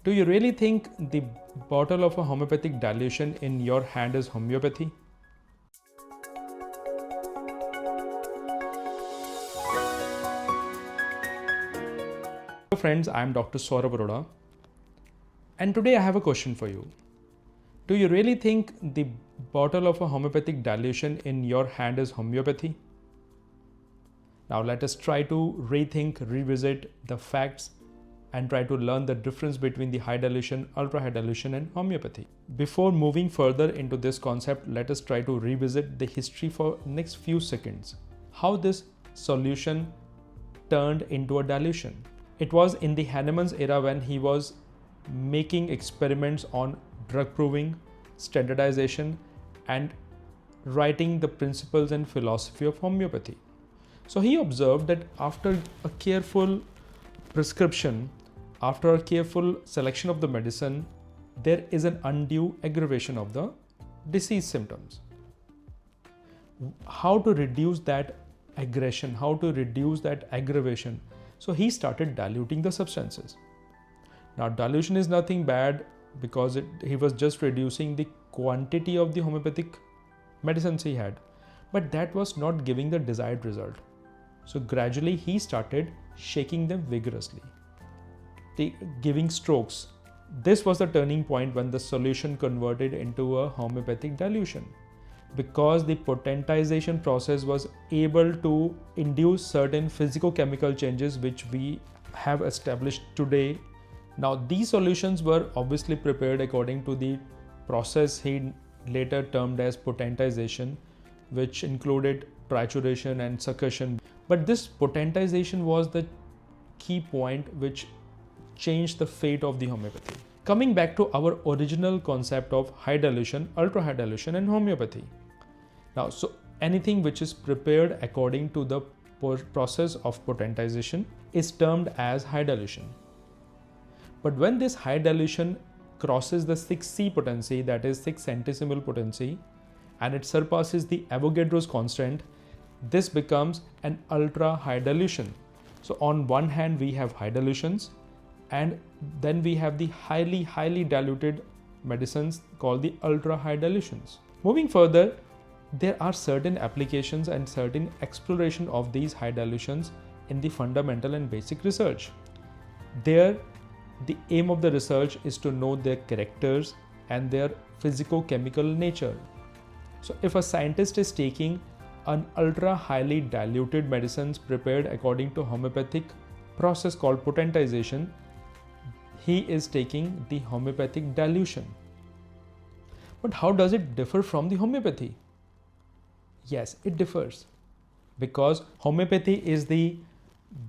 Do you really think the bottle of a homeopathic dilution in your hand is homeopathy? Hello friends, I am Dr. Saurabh Arora, and today I have a question for you. Do you really think the bottle of a homeopathic dilution in your hand is homeopathy? Now let us try to rethink, revisit the facts and try to learn the difference between the high dilution, ultra high dilution and homeopathy. Before moving further into this concept, let us try to revisit the history for next few seconds. How this solution turned into a dilution. It was in the Hahnemann's era when he was making experiments on drug proving, standardization and writing the principles and philosophy of homeopathy. So he observed that after a careful prescription, after a careful selection of the medicine, there is an undue aggravation of the disease symptoms. How to reduce that aggression, how to reduce that aggravation? So he started diluting the substances. Now dilution is nothing bad because he was just reducing the quantity of the homeopathic medicines he had, but that was not giving the desired result. So gradually he started shaking them vigorously, giving strokes. This was the turning point when the solution converted into a homeopathic dilution, because the potentization process was able to induce certain physicochemical changes which we have established today. Now these solutions were obviously prepared according to the process he later termed as potentization, which included trituration and succussion. But this potentization was the key point which changed the fate of the homeopathy. Coming back to our original concept of high dilution, ultra high dilution and homeopathy. Now, so anything which is prepared according to the process of potentization is termed as high dilution. But when this high dilution crosses the 6C potency, that is 6 centesimal potency, and it surpasses the Avogadro's constant, this becomes an ultra high dilution. So on one hand we have high dilutions, and then we have the highly diluted medicines called the ultra high dilutions. Moving further, there are certain applications and certain exploration of these high dilutions in the fundamental and basic research. There, the aim of the research is to know their characters and their physico-chemical nature. So if a scientist is taking an ultra highly diluted medicines prepared according to homeopathic process called potentization, he is taking the homeopathic dilution. But how does it differ from the homeopathy? Yes, it differs, because homeopathy is the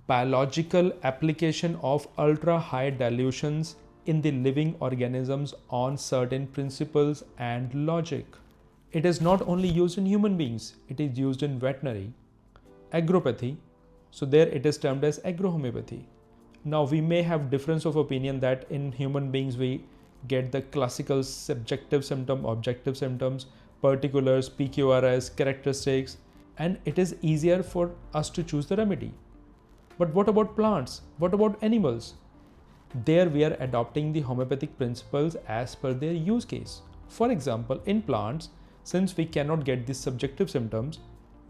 biological application of ultra high dilutions in the living organisms on certain principles and logic. It is not only used in human beings, it is used in veterinary, agropathy, so there it is termed as agrohomeopathy. Now we may have difference of opinion that in human beings we get the classical subjective symptom, objective symptoms, particulars, PQRS, characteristics, and it is easier for us to choose the remedy. But what about plants? What about animals? There we are adopting the homeopathic principles as per their use case. For example, in plants, since we cannot get the subjective symptoms,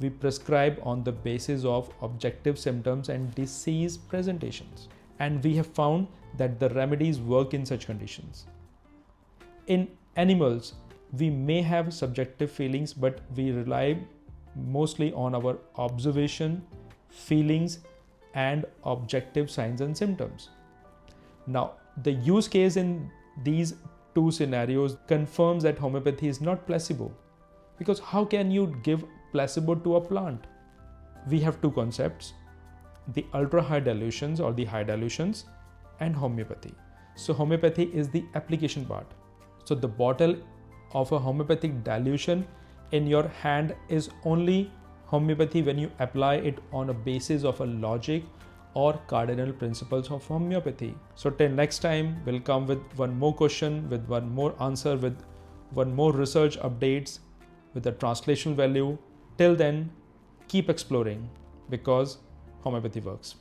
we prescribe on the basis of objective symptoms and disease presentations. And we have found that the remedies work in such conditions. In animals, we may have subjective feelings, but we rely mostly on our observation, feelings, and objective signs and symptoms. Now, the use case in these two scenarios confirms that homeopathy is not placebo, because how can you give placebo to a plant? We have two concepts, the ultra high dilutions or the high dilutions and homeopathy. So homeopathy is the application part. So the bottle of a homeopathic dilution in your hand is only homeopathy when you apply it on a basis of a logic or cardinal principles of homeopathy. So till next time, we'll come with one more question, with one more answer, with one more research updates, with a translational value. Till then, keep exploring, because homeopathy works.